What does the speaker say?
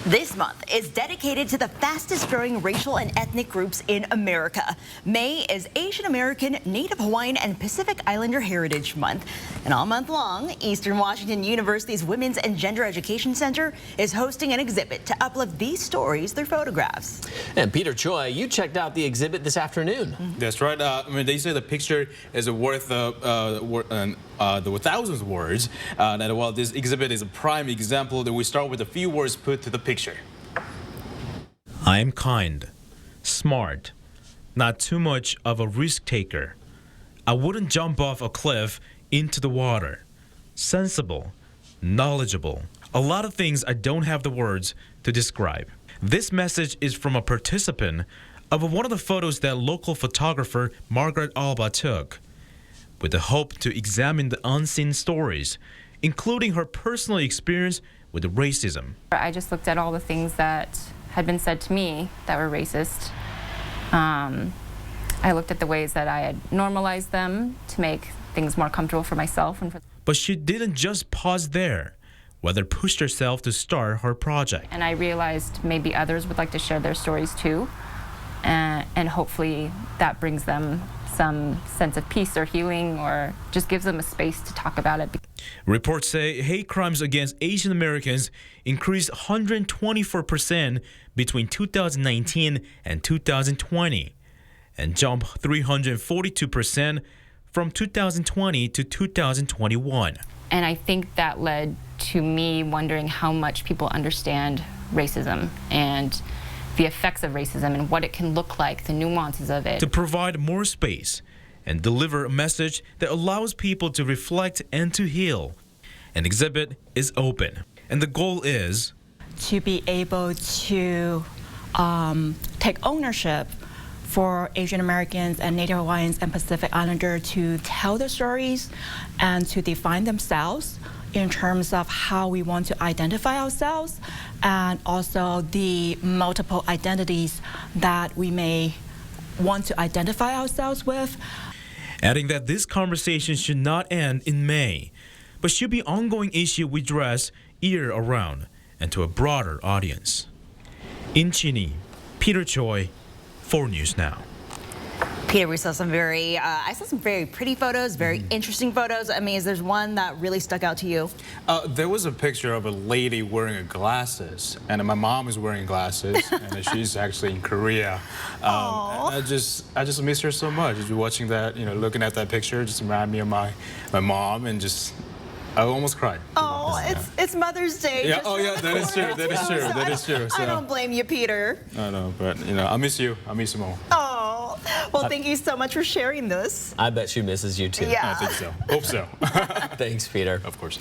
This month is dedicated to the fastest growing racial and ethnic groups in America. May is Asian American, Native Hawaiian and Pacific Islander Heritage Month. And all month long, Eastern Washington University's Women's and Gender Education Center is hosting an exhibit to uplift these stories through photographs. And Peter Choi, you checked out the exhibit this afternoon. That's right. They say the picture is worth the thousands of words. While this exhibit is a prime example, that we start with a few words put to the picture. I am kind, smart, not too much of a risk taker. I wouldn't jump off a cliff into the water. Sensible, knowledgeable, a lot of things I don't have the words to describe. This message is from a participant of one of the photos that local photographer Margaret Alba took, with the hope to examine the unseen stories, including her personal experience with racism. I just looked at all the things that had been said to me that were racist. I looked at the ways that I had normalized them to make things more comfortable for myself. But she didn't just pause there, rather pushed herself to start her project. And I realized maybe others would like to share their stories too, and hopefully that brings them some sense of peace or healing, or just gives them a space to talk about it. Reports say hate crimes against Asian Americans increased 124% between 2019 and 2020, and jumped 342% from 2020 to 2021. And I think that led to me wondering how much people understand racism and the effects of racism and what it can look like, the nuances of it. To provide more space and deliver a message that allows people to reflect and to heal, an exhibit is open. And the goal is to be able to take ownership for Asian Americans and Native Hawaiians and Pacific Islanders to tell their stories and to define themselves in terms of how we want to identify ourselves, and also the multiple identities that we may want to identify ourselves with. Adding that this conversation should not end in May, but should be an ongoing issue we address year-round and to a broader audience. In Chini, Peter Choi, 4 News Now. Peter, we saw some I saw some very pretty photos, very interesting photos. I mean, is there one that really stuck out to you? There was a picture of a lady wearing glasses, and my mom is wearing glasses, and she's actually in Korea. I just miss her so much. Just watching that, looking at that picture, just reminded me of my mom, and I almost cried. Oh, it's Mother's Day. Yeah. Oh, yeah. That is true. That is true. That is true. I don't blame you, Peter. I know, but I miss you. I miss you more. Oh, well, thank you so much for sharing this. I bet she misses you too. Yeah. I think so. Hope so. Thanks, Peter. Of course.